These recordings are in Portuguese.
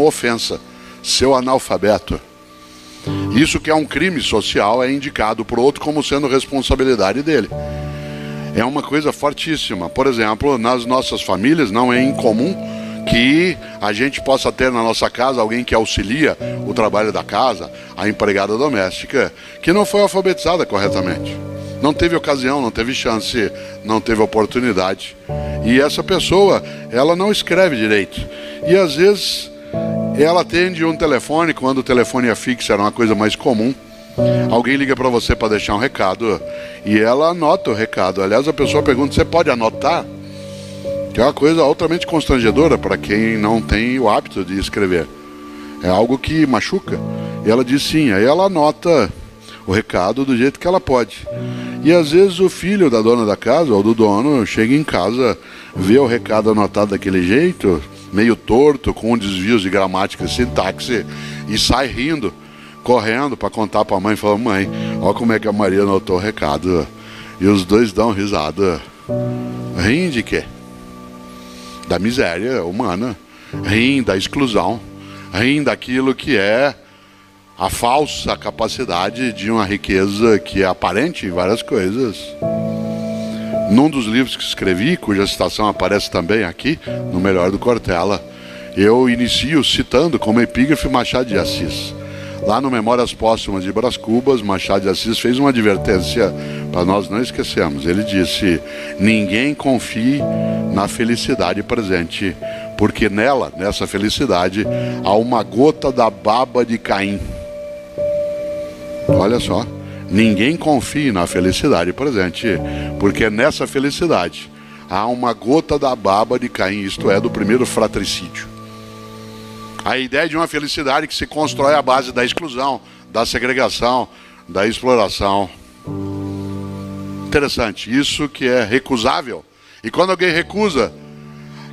uma ofensa, seu analfabeto. Isso que é um crime social é indicado por outro como sendo responsabilidade dele. É uma coisa fortíssima. Por exemplo, nas nossas famílias não é incomum que a gente possa ter na nossa casa alguém que auxilia o trabalho da casa, a empregada doméstica, que não foi alfabetizada corretamente. Não teve ocasião, não teve chance, não teve oportunidade. E essa pessoa, ela não escreve direito. E às vezes ela atende um telefone, quando o telefone é fixo, era uma coisa mais comum. Alguém liga para você para deixar um recado e ela anota o recado. Aliás, a pessoa pergunta, você pode anotar? Que é uma coisa altamente constrangedora para quem não tem o hábito de escrever. É algo que machuca. E ela diz sim, aí ela anota o recado do jeito que ela pode. E às vezes o filho da dona da casa ou do dono chega em casa, vê o recado anotado daquele jeito, meio torto, com desvios de gramática e sintaxe, e sai rindo, correndo para contar para a mãe, falando, mãe, olha como é que a Maria anotou o recado. E os dois dão risada. Riem de quê? Da miséria humana, riem da exclusão, riem daquilo que é a falsa capacidade de uma riqueza que é aparente em várias coisas. Num dos livros que escrevi, cuja citação aparece também aqui, no Melhor do Cortella, eu inicio citando como epígrafe Machado de Assis. Lá no Memórias Póstumas de Brás Cubas, Machado de Assis fez uma advertência para nós não esquecermos. Ele disse, ninguém confie na felicidade presente, porque nela, nessa felicidade, há uma gota da baba de Caim. Olha só, ninguém confie na felicidade presente, porque nessa felicidade há uma gota da baba de Caim, isto é, do primeiro fratricídio. A ideia de uma felicidade que se constrói à base da exclusão, da segregação, da exploração. Interessante, isso que é recusável. E quando alguém recusa,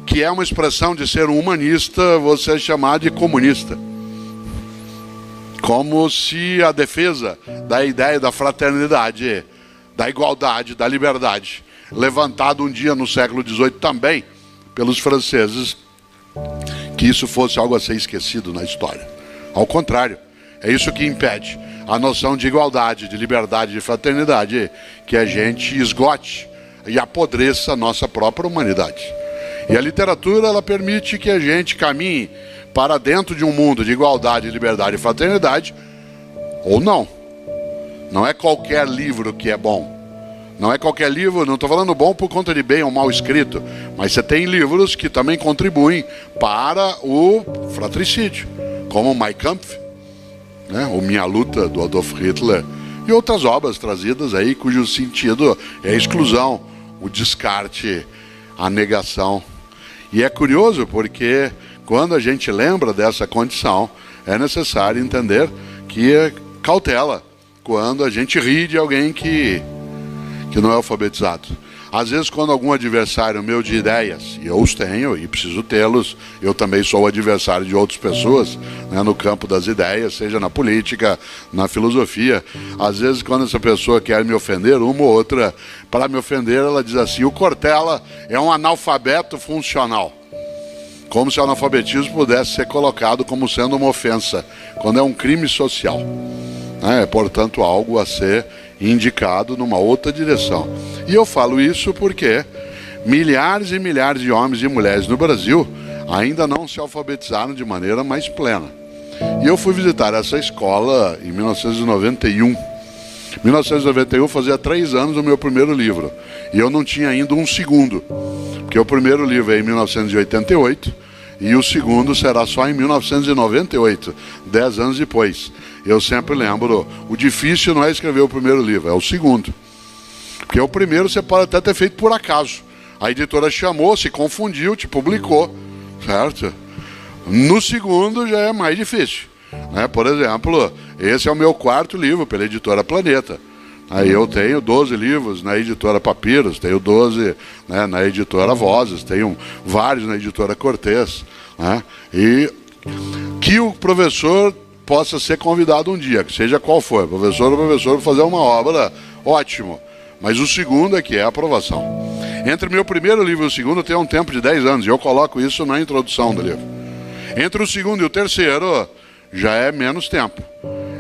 que é uma expressão de ser um humanista, você é chamado de comunista. Como se a defesa da ideia da fraternidade, da igualdade, da liberdade, levantada um dia no século XVIII também pelos franceses, que isso fosse algo a ser esquecido na história. Ao contrário, é isso que impede a noção de igualdade, de liberdade, de fraternidade, que a gente esgote e apodreça a nossa própria humanidade. E a literatura, ela permite que a gente caminhe para dentro de um mundo de igualdade, liberdade e fraternidade, ou não. Não é qualquer livro que é bom. Não é qualquer livro, não estou falando bom por conta de bem ou mal escrito, mas você tem livros que também contribuem para o fratricídio, como Mein Kampf, né? O Minha Luta, do Adolf Hitler, e outras obras trazidas aí, cujo sentido é a exclusão, o descarte, a negação. E é curioso porque quando a gente lembra dessa condição, é necessário entender que é cautela quando a gente ri de alguém que não é alfabetizado. Às vezes, quando algum adversário meu de ideias, e eu os tenho e preciso tê-los, eu também sou adversário de outras pessoas, né, no campo das ideias, seja na política, na filosofia. Às vezes, quando essa pessoa quer me ofender, uma ou outra, para me ofender, ela diz assim, o Cortella é um analfabeto funcional. Como se o analfabetismo pudesse ser colocado como sendo uma ofensa, quando é um crime social. É, portanto, algo a ser indicado numa outra direção. E eu falo isso porque milhares e milhares de homens e mulheres no Brasil ainda não se alfabetizaram de maneira mais plena. E eu fui visitar essa escola em 1991. Em 1991 fazia 3 anos do meu primeiro livro. E eu não tinha ainda um segundo. Porque o primeiro livro é em 1988 e o segundo será só em 1998, 10 anos depois. Eu sempre lembro, o difícil não é escrever o primeiro livro, é o segundo. Porque o primeiro você pode até ter feito por acaso. A editora chamou, se confundiu, te publicou, certo? No segundo já é mais difícil. Né? Por exemplo, esse é o meu 4º livro pela editora Planeta. Aí eu tenho 12 livros na editora Papiros, tenho 12, né, na editora Vozes, tenho vários na editora Cortez. Né? E que o professor possa ser convidado um dia, que seja qual for, professor ou professor, fazer uma obra, ótimo. Mas o segundo é que é a aprovação. Entre meu primeiro livro e o segundo tem um tempo de 10 anos, e eu coloco isso na introdução do livro. Entre o segundo e o terceiro, já é menos tempo.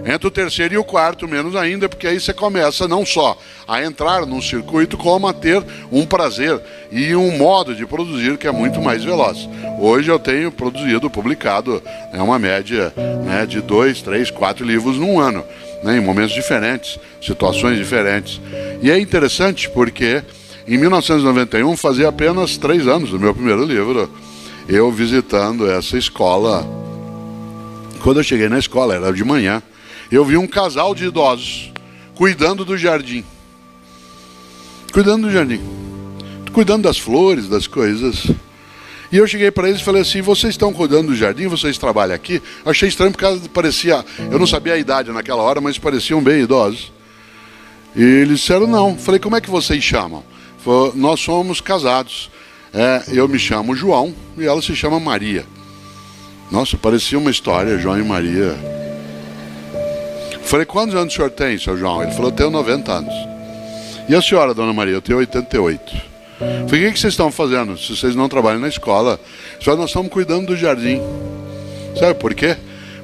Entre o terceiro e o quarto, menos ainda, porque aí você começa não só a entrar num circuito, como a ter um prazer e um modo de produzir que é muito mais veloz. Hoje eu tenho produzido, publicado, uma média, né, de 2, 3, 4 livros num ano, né, em momentos diferentes, situações diferentes. E é interessante porque em 1991, fazia apenas 3 anos do meu primeiro livro, eu visitando essa escola. Quando eu cheguei na escola, era de manhã, eu vi um casal de idosos cuidando do jardim. Cuidando do jardim. Cuidando das flores, das coisas. E eu cheguei para eles e falei assim, vocês estão cuidando do jardim? Vocês trabalham aqui? Achei estranho porque parecia... Eu não sabia a idade naquela hora, mas pareciam bem idosos. E eles disseram não. Falei, como é que vocês chamam? Falei, nós somos casados. Eu me chamo João e ela se chama Maria. Nossa, parecia uma história, João e Maria. Falei, quantos anos o senhor tem, seu João? Ele falou, eu tenho 90 anos. E a senhora, dona Maria? Eu tenho 88. Falei, o que vocês estão fazendo? Se vocês não trabalham na escola, nós estamos cuidando do jardim. Sabe por quê?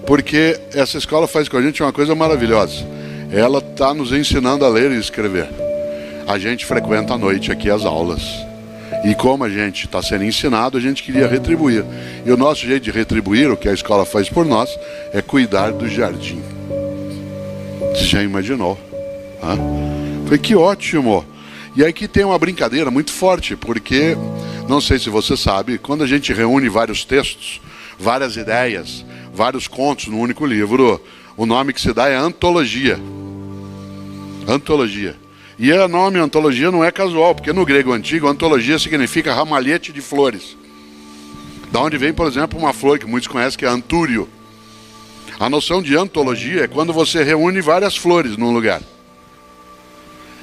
Porque essa escola faz com a gente uma coisa maravilhosa. Ela está nos ensinando a ler e escrever. A gente frequenta à noite aqui as aulas. E como a gente está sendo ensinado, a gente queria retribuir. E o nosso jeito de retribuir, o que a escola faz por nós, é cuidar do jardim. Você já imaginou? Falei, que ótimo! E aí que tem uma brincadeira muito forte, porque, não sei se você sabe, quando a gente reúne vários textos, várias ideias, vários contos num único livro, o nome que se dá é antologia. Antologia. E o nome antologia não é casual, porque no grego antigo, antologia significa ramalhete de flores. Da onde vem, por exemplo, uma flor que muitos conhecem, que é antúrio. A noção de antologia é quando você reúne várias flores num lugar.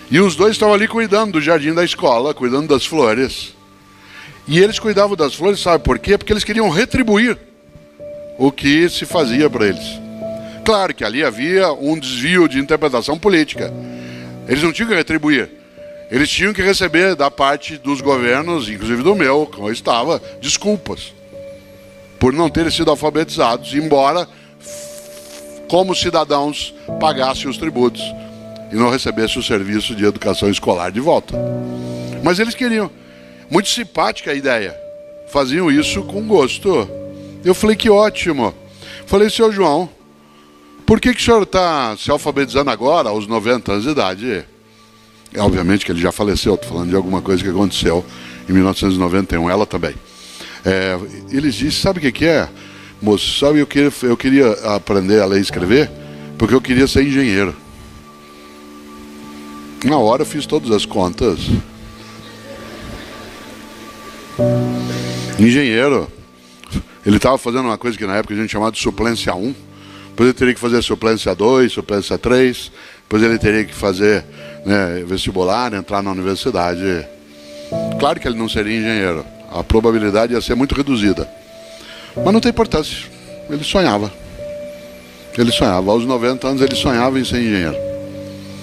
E os dois estavam ali cuidando do jardim da escola, cuidando das flores. E eles cuidavam das flores, sabe por quê? Porque eles queriam retribuir o que se fazia para eles. Claro que ali havia um desvio de interpretação política. Eles não tinham que retribuir. Eles tinham que receber da parte dos governos, inclusive do meu, como eu estava, desculpas por não terem sido alfabetizados, embora como cidadãos pagassem os tributos e não recebessem o serviço de educação escolar de volta. Mas eles queriam. Muito simpática a ideia. Faziam isso com gosto. Eu falei, que ótimo. Falei, seu João, por que o senhor está se alfabetizando agora, aos 90 anos de idade? Obviamente que ele já faleceu, estou falando de alguma coisa que aconteceu em 1991, ela também. Eles disseram, sabe o que é? Moço, sabe, eu queria aprender a ler e escrever, porque eu queria ser engenheiro. Na hora eu fiz todas as contas. Engenheiro. Ele estava fazendo uma coisa que na época a gente chamava de suplência 1. Depois ele teria que fazer suplência 2, suplência 3. Depois ele teria que fazer, né, vestibular, entrar na universidade. Claro que ele não seria engenheiro. A probabilidade ia ser muito reduzida. Mas não tem importância. Ele sonhava. Ele sonhava. Aos 90 anos ele sonhava em ser engenheiro.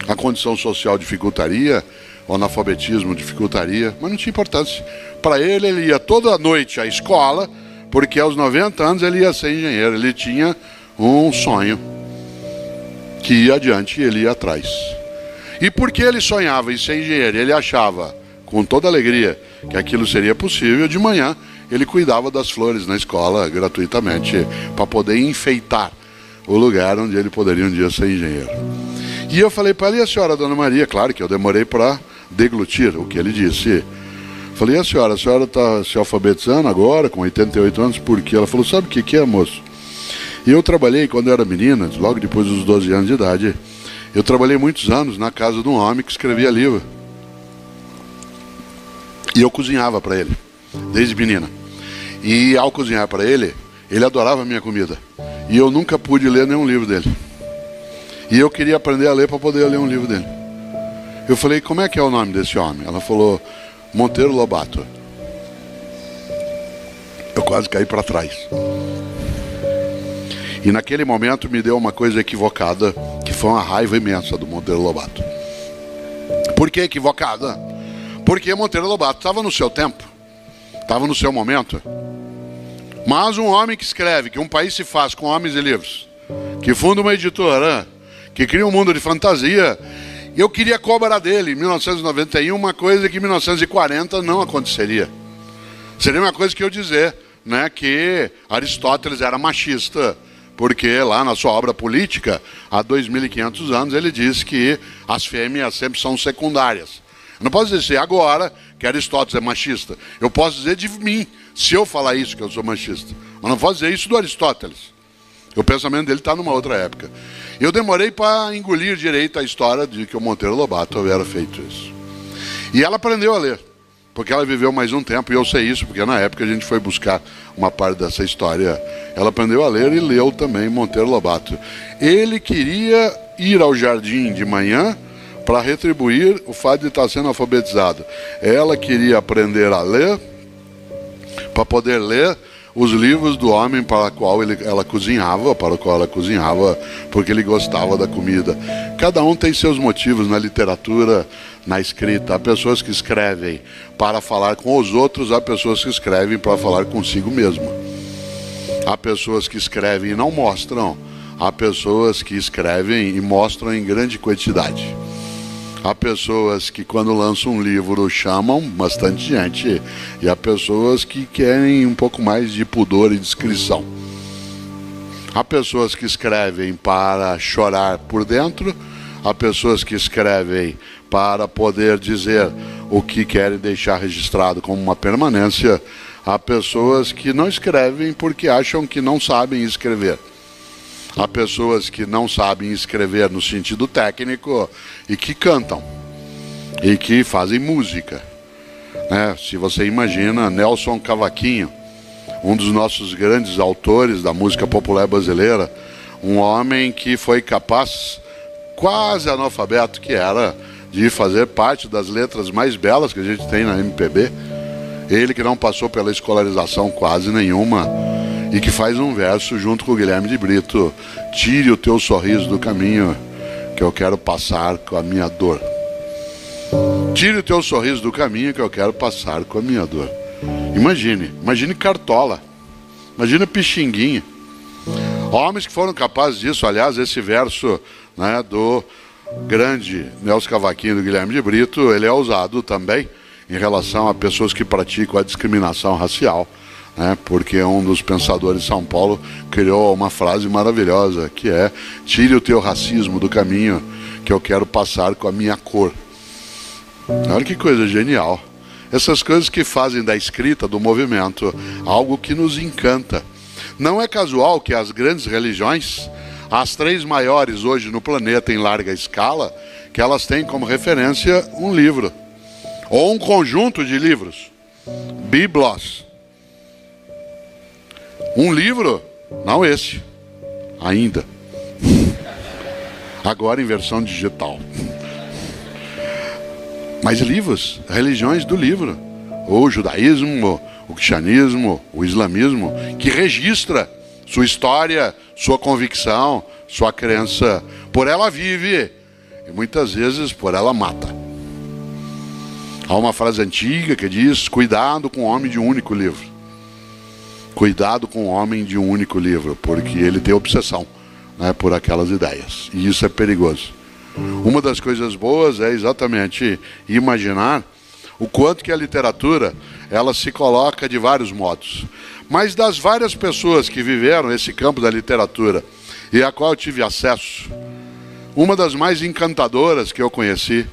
A condição social dificultaria, o analfabetismo dificultaria, mas não tinha importância. Para ele, ele ia toda noite à escola, porque aos 90 anos ele ia ser engenheiro. Ele tinha um sonho que ia adiante e ele ia atrás. E porque ele sonhava em ser engenheiro, ele achava, com toda alegria, que aquilo seria possível, de manhã ele cuidava das flores na escola gratuitamente, para poder enfeitar o lugar onde ele poderia um dia ser engenheiro. E eu falei para ele, e a senhora, dona Maria? Claro que eu demorei para deglutir o que ele disse. Falei, e a senhora está se alfabetizando agora, com 88 anos, por quê? Ela falou, sabe o que é, moço? E eu trabalhei quando eu era menina, logo depois dos 12 anos de idade, eu trabalhei muitos anos na casa de um homem que escrevia livro. E eu cozinhava para ele, desde menina. E ao cozinhar para ele, ele adorava a minha comida. E eu nunca pude ler nenhum livro dele. E eu queria aprender a ler para poder ler um livro dele. Eu falei, como é que é o nome desse homem? Ela falou, Monteiro Lobato. Eu quase caí para trás. E naquele momento me deu uma coisa equivocada, que foi uma raiva imensa do Monteiro Lobato. Por que equivocada? Porque Monteiro Lobato estava no seu tempo, estava no seu momento. Mas um homem que escreve que um país se faz com homens e livros, que funda uma editora, que cria um mundo de fantasia, eu queria cobrar dele, em 1991, uma coisa que em 1940 não aconteceria. Seria uma coisa que eu dizer, né, que Aristóteles era machista, porque lá na sua obra política, há 2.500 anos, ele diz que as fêmeas sempre são secundárias. Eu não posso dizer agora que Aristóteles é machista. Eu posso dizer de mim, se eu falar isso, que eu sou machista. Mas não posso dizer isso do Aristóteles. O pensamento dele está numa outra época. Eu demorei para engolir direito a história de que o Monteiro Lobato havia feito isso. E ela aprendeu a ler, porque ela viveu mais um tempo, e eu sei isso, porque na época a gente foi buscar uma parte dessa história. Ela aprendeu a ler e leu também Monteiro Lobato. Ele queria ir ao jardim de manhã para retribuir o fato de estar sendo alfabetizado. Ela queria aprender a ler para poder ler os livros do homem para o qual ela cozinhava, porque ele gostava da comida. Cada um tem seus motivos na literatura, na escrita. Há pessoas que escrevem para falar com os outros, há pessoas que escrevem para falar consigo mesmo. Há pessoas que escrevem e não mostram, há pessoas que escrevem e mostram em grande quantidade. Há pessoas que quando lançam um livro chamam bastante gente, e há pessoas que querem um pouco mais de pudor e discrição. Há pessoas que escrevem para chorar por dentro, há pessoas que escrevem para poder dizer o que querem deixar registrado como uma permanência, há pessoas que não escrevem porque acham que não sabem escrever. Há pessoas que não sabem escrever no sentido técnico e que cantam e que fazem música, né? Se você imagina Nelson Cavaquinho, um dos nossos grandes autores da música popular brasileira, um homem que foi capaz, quase analfabeto que era, de fazer parte das letras mais belas que a gente tem na MPB. Ele que não passou pela escolarização quase nenhuma, e que faz um verso junto com o Guilherme de Brito: tire o teu sorriso do caminho, que eu quero passar com a minha dor. Tire o teu sorriso do caminho, que eu quero passar com a minha dor. Imagine Cartola, imagine Pixinguinha. Homens que foram capazes disso. Aliás, esse verso, né, do grande Nelson Cavaquinho, do Guilherme de Brito, ele é usado também em relação a pessoas que praticam a discriminação racial, porque um dos pensadores de São Paulo criou uma frase maravilhosa, que é: tire o teu racismo do caminho, que eu quero passar com a minha cor. Olha que coisa genial. Essas coisas que fazem da escrita, do movimento, algo que nos encanta. Não é casual que as grandes religiões, as 3 maiores hoje no planeta em larga escala, que elas têm como referência um livro, ou um conjunto de livros, biblos. Um livro, não esse, ainda. Agora em versão digital. Mas livros, religiões do livro. O judaísmo, o cristianismo, o islamismo, que registra sua história, sua convicção, sua crença. Por ela vive, e muitas vezes por ela mata. Há uma frase antiga que diz: cuidado com o homem de um único livro. Cuidado com o homem de um único livro, porque ele tem obsessão, por aquelas ideias, e isso é perigoso. Uma das coisas boas é exatamente imaginar o quanto que a literatura, ela se coloca de vários modos. Mas das várias pessoas que viveram esse campo da literatura, e a qual eu tive acesso, uma das mais encantadoras que eu conheci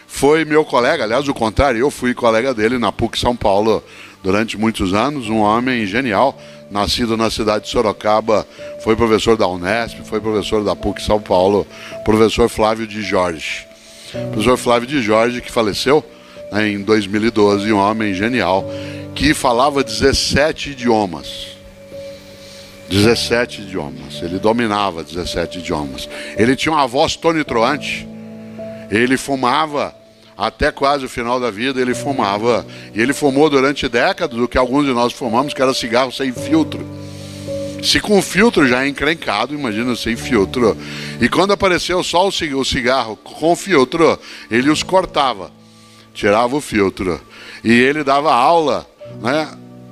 foi meu colega, aliás, o contrário, eu fui colega dele na PUC São Paulo durante muitos anos, um homem genial, nascido na cidade de Sorocaba, foi professor da Unesp, foi professor da PUC São Paulo, professor Flávio de Jorge. Professor Flávio de Jorge, que faleceu em 2012, um homem genial, que falava 17 idiomas. 17 idiomas, ele dominava 17 idiomas. Ele tinha uma voz tonitruante, ele fumava. Até quase o final da vida ele fumava. E ele fumou durante décadas o que alguns de nós fumamos, que era cigarro sem filtro. Se com filtro já é encrencado, imagina sem filtro. E quando apareceu só o cigarro com filtro, ele os cortava, tirava o filtro. E ele dava aula,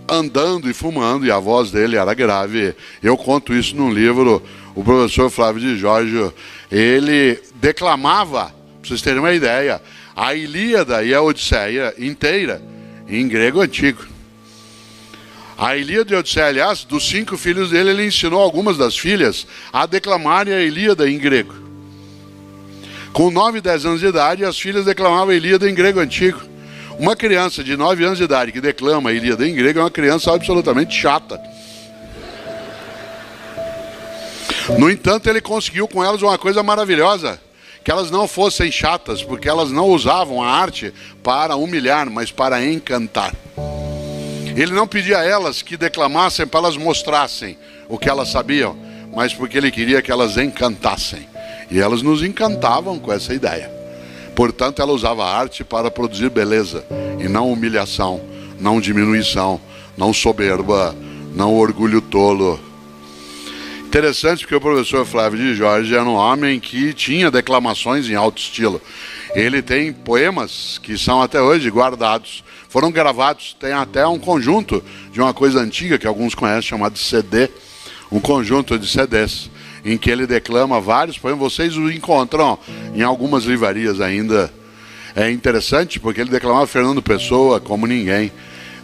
andando e fumando, e a voz dele era grave. Eu conto isso num livro. O professor Flávio de Jorge, ele declamava, para vocês terem uma ideia, a Ilíada e a Odisseia inteira em grego antigo. A Ilíada e a Odisseia, aliás, dos 5 filhos dele, ele ensinou algumas das filhas a declamarem a Ilíada em grego. Com 9 e 10 anos de idade, as filhas declamavam a Ilíada em grego antigo. Uma criança de 9 anos de idade que declama a Ilíada em grego é uma criança absolutamente chata. No entanto, ele conseguiu com elas uma coisa maravilhosa, que elas não fossem chatas, porque elas não usavam a arte para humilhar, mas para encantar. Ele não pedia a elas que declamassem para elas mostrassem o que elas sabiam, mas porque ele queria que elas encantassem. E elas nos encantavam com essa ideia. Portanto, ela usava a arte para produzir beleza, e não humilhação, não diminuição, não soberba, não orgulho tolo. Interessante porque o professor Flávio de Jorge era um homem que tinha declamações em alto estilo. Ele tem poemas que são até hoje guardados. Foram gravados, tem até um conjunto de uma coisa antiga que alguns conhecem, chamado CD. Um conjunto de CDs, em que ele declama vários poemas. Vocês o encontram em algumas livrarias ainda. É interessante porque ele declamava Fernando Pessoa como ninguém.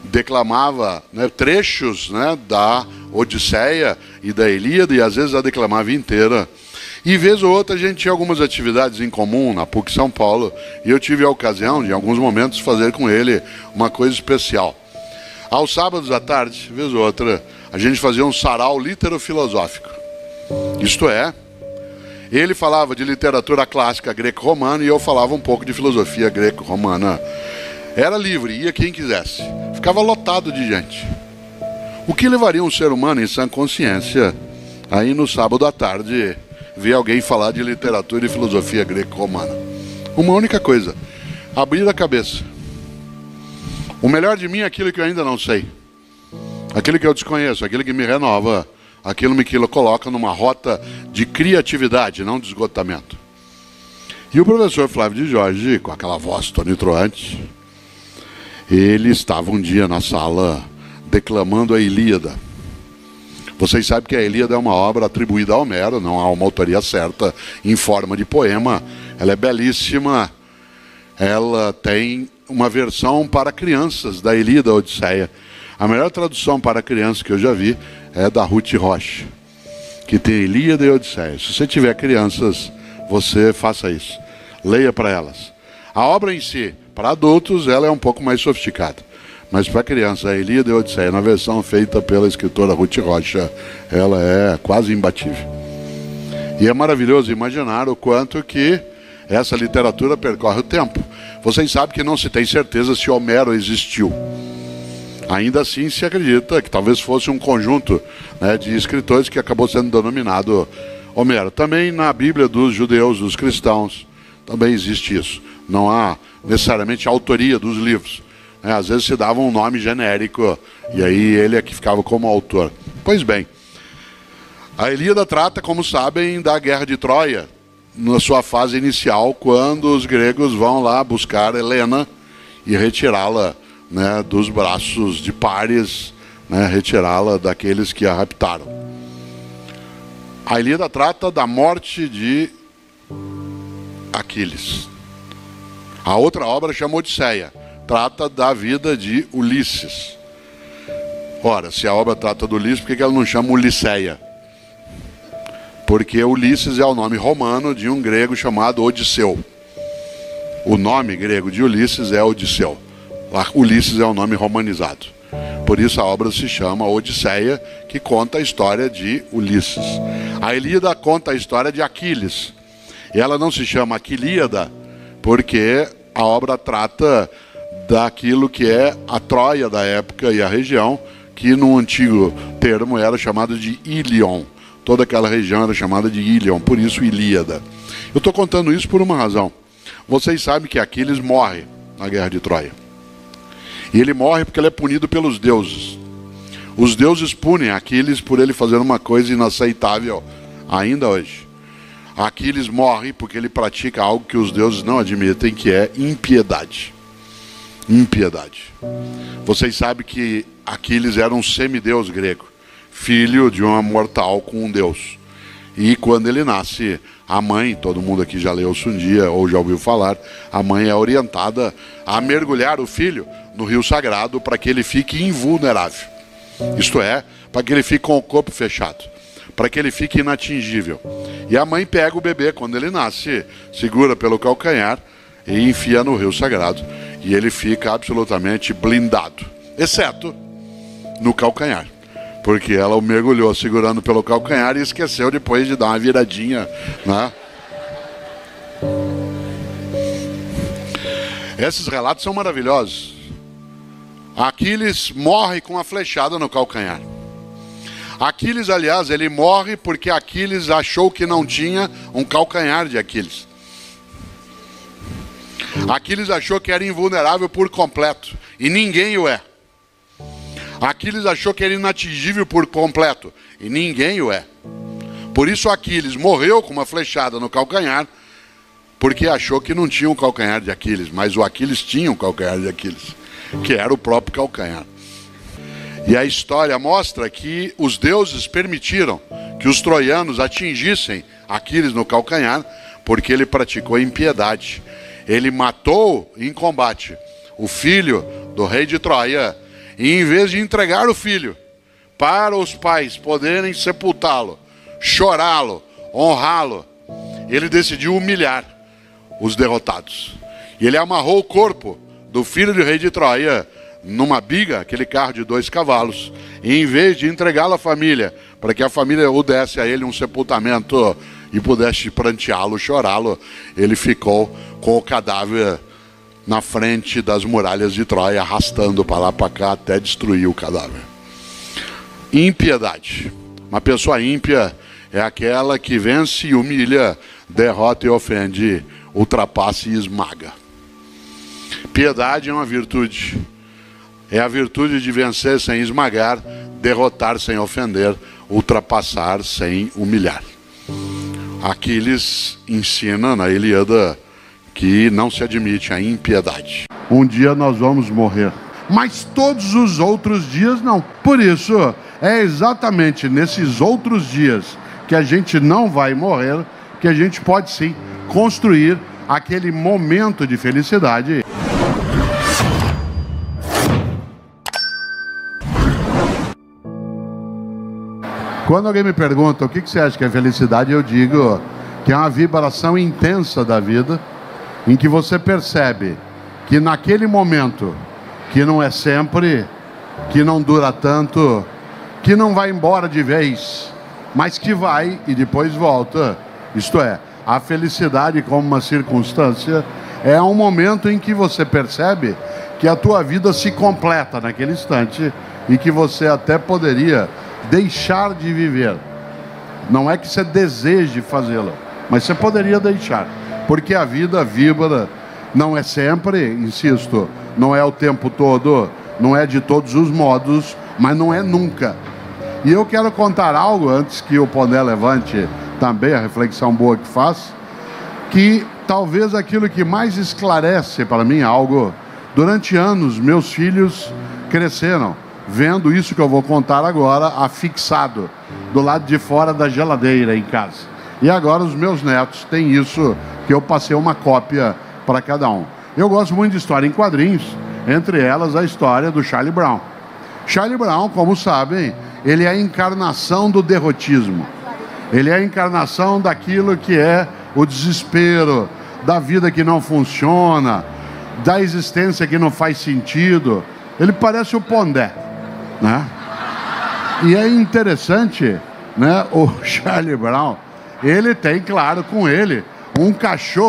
Declamava, né, trechos, né, da Odisseia e da Ilíada, e às vezes a declamava inteira. E vez ou outra a gente tinha algumas atividades em comum na PUC São Paulo, e eu tive a ocasião de, em alguns momentos, fazer com ele uma coisa especial. Aos sábados à tarde, vez ou outra, a gente fazia um sarau literofilosófico. Isto é, ele falava de literatura clássica greco-romana e eu falava um pouco de filosofia greco-romana. Era livre, ia quem quisesse. Ficava lotado de gente. O que levaria um ser humano em sã consciência aí no sábado à tarde ver alguém falar de literatura e filosofia greco-romana? Uma única coisa: abrir a cabeça. O melhor de mim é aquilo que eu ainda não sei, aquilo que eu desconheço, aquilo que me renova, aquilo que me coloca numa rota de criatividade, não de esgotamento. E o professor Flávio de Jorge, com aquela voz tonitruante, ele estava um dia na sala declamando a Ilíada. Vocês sabem que a Ilíada é uma obra atribuída a Homero, não há uma autoria certa em forma de poema. Ela é belíssima. Ela tem uma versão para crianças da Ilíada Odisseia. A melhor tradução para crianças que eu já vi é da Ruth Rocha, que tem Ilíada e Odisseia. Se você tiver crianças, você faça isso. Leia para elas. A obra em si, para adultos, ela é um pouco mais sofisticada. Mas para crianças, a Ilíada e a Odisseia, na versão feita pela escritora Ruth Rocha, ela é quase imbatível. E é maravilhoso imaginar o quanto que essa literatura percorre o tempo. Vocês sabem que não se tem certeza se Homero existiu. Ainda assim se acredita que talvez fosse um conjunto, né, de escritores que acabou sendo denominado Homero. Também na Bíblia dos judeus, dos cristãos, também existe isso. Não há necessariamente a autoria dos livros. Às vezes se dava um nome genérico e aí ele é que ficava como autor. Pois bem, a Ilíada trata, como sabem, da Guerra de Troia, na sua fase inicial, quando os gregos vão lá buscar Helena e retirá-la, né, dos braços de Páris, né, retirá-la daqueles que a raptaram. A Ilíada trata da morte de Aquiles. A outra obra chama Odisseia. Trata da vida de Ulisses. Ora, se a obra trata do Ulisses, por que ela não chama Ulisseia? Porque Ulisses é o nome romano de um grego chamado Odisseu. O nome grego de Ulisses é Odisseu. Ulisses é o nome romanizado. Por isso a obra se chama Odisseia, que conta a história de Ulisses. A Ilíada conta a história de Aquiles. E ela não se chama Aquilíada, porque a obra trata daquilo que é a Troia da época e a região, que no antigo termo era chamado de Ilion. Toda aquela região era chamada de Ilion, por isso Ilíada. Eu estou contando isso por uma razão. Vocês sabem que Aquiles morre na Guerra de Troia. E ele morre porque ele é punido pelos deuses. Os deuses punem Aquiles por ele fazer uma coisa inaceitável ainda hoje. Aquiles morre porque ele pratica algo que os deuses não admitem, que é impiedade. Impiedade. Vocês sabem que Aquiles era um semideus grego, filho de uma mortal com um deus. E quando ele nasce, a mãe, todo mundo aqui já leu isso um dia ou já ouviu falar, a mãe é orientada a mergulhar o filho no rio sagrado para que ele fique invulnerável. Isto é, para que ele fique com o corpo fechado, para que ele fique inatingível. E a mãe pega o bebê quando ele nasce, segura pelo calcanhar e enfia no rio sagrado. E ele fica absolutamente blindado, exceto no calcanhar. Porque ela o mergulhou segurando pelo calcanhar e esqueceu depois de dar uma viradinha, né? Esses relatos são maravilhosos. Aquiles morre com uma flechada no calcanhar. Aquiles, aliás, ele morre porque Aquiles achou que não tinha um calcanhar de Aquiles. Aquiles achou que era invulnerável por completo, e ninguém o é. Aquiles achou que era inatingível por completo, e ninguém o é. Por isso Aquiles morreu com uma flechada no calcanhar, porque achou que não tinha um calcanhar de Aquiles, mas o Aquiles tinha um calcanhar de Aquiles, que era o próprio calcanhar. E a história mostra que os deuses permitiram que os troianos atingissem Aquiles no calcanhar, porque ele praticou impiedade. Ele matou em combate o filho do rei de Troia, e em vez de entregar o filho para os pais poderem sepultá-lo, chorá-lo, honrá-lo, ele decidiu humilhar os derrotados. E ele amarrou o corpo do filho do rei de Troia numa biga, aquele carro de 2 cavalos, e em vez de entregá-lo à família, para que a família o desse a ele um sepultamento e pudesse pranteá-lo, chorá-lo, ele ficou com o cadáver na frente das muralhas de Troia, arrastando para lá para cá até destruir o cadáver. Impiedade. Uma pessoa ímpia é aquela que vence e humilha, derrota e ofende, ultrapassa e esmaga. Piedade é uma virtude. É a virtude de vencer sem esmagar, derrotar sem ofender, ultrapassar sem humilhar. Aquiles ensina na Ilíada que não se admite a impiedade. Um dia nós vamos morrer, mas todos os outros dias não. Por isso, é exatamente nesses outros dias que a gente não vai morrer, que a gente pode sim construir aquele momento de felicidade. Quando alguém me pergunta o que você acha que é felicidade, eu digo que é uma vibração intensa da vida, em que você percebe que naquele momento, que não é sempre, que não dura tanto, que não vai embora de vez, mas que vai e depois volta. Isto é, a felicidade como uma circunstância é um momento em que você percebe que a tua vida se completa naquele instante e que você até poderia deixar de viver. Não é que você deseje fazê-lo, mas você poderia deixar. Porque a vida vibra, não é sempre, insisto, não é o tempo todo, não é de todos os modos, mas não é nunca. E eu quero contar algo, antes que o Pondé levante também a reflexão boa que faz, que talvez aquilo que mais esclarece para mim algo, durante anos meus filhos cresceram, vendo isso que eu vou contar agora, afixado do lado de fora da geladeira em casa. E agora os meus netos têm isso, que eu passei uma cópia para cada um. Eu gosto muito de história em quadrinhos, entre elas a história do Charlie Brown. Charlie Brown, como sabem, ele é a encarnação do derrotismo. Ele é a encarnação daquilo que é o desespero, da vida que não funciona, da existência que não faz sentido. Ele parece o Pondé, né? E é interessante, né? O Charlie Brown, ele tem, claro, com ele um cachorro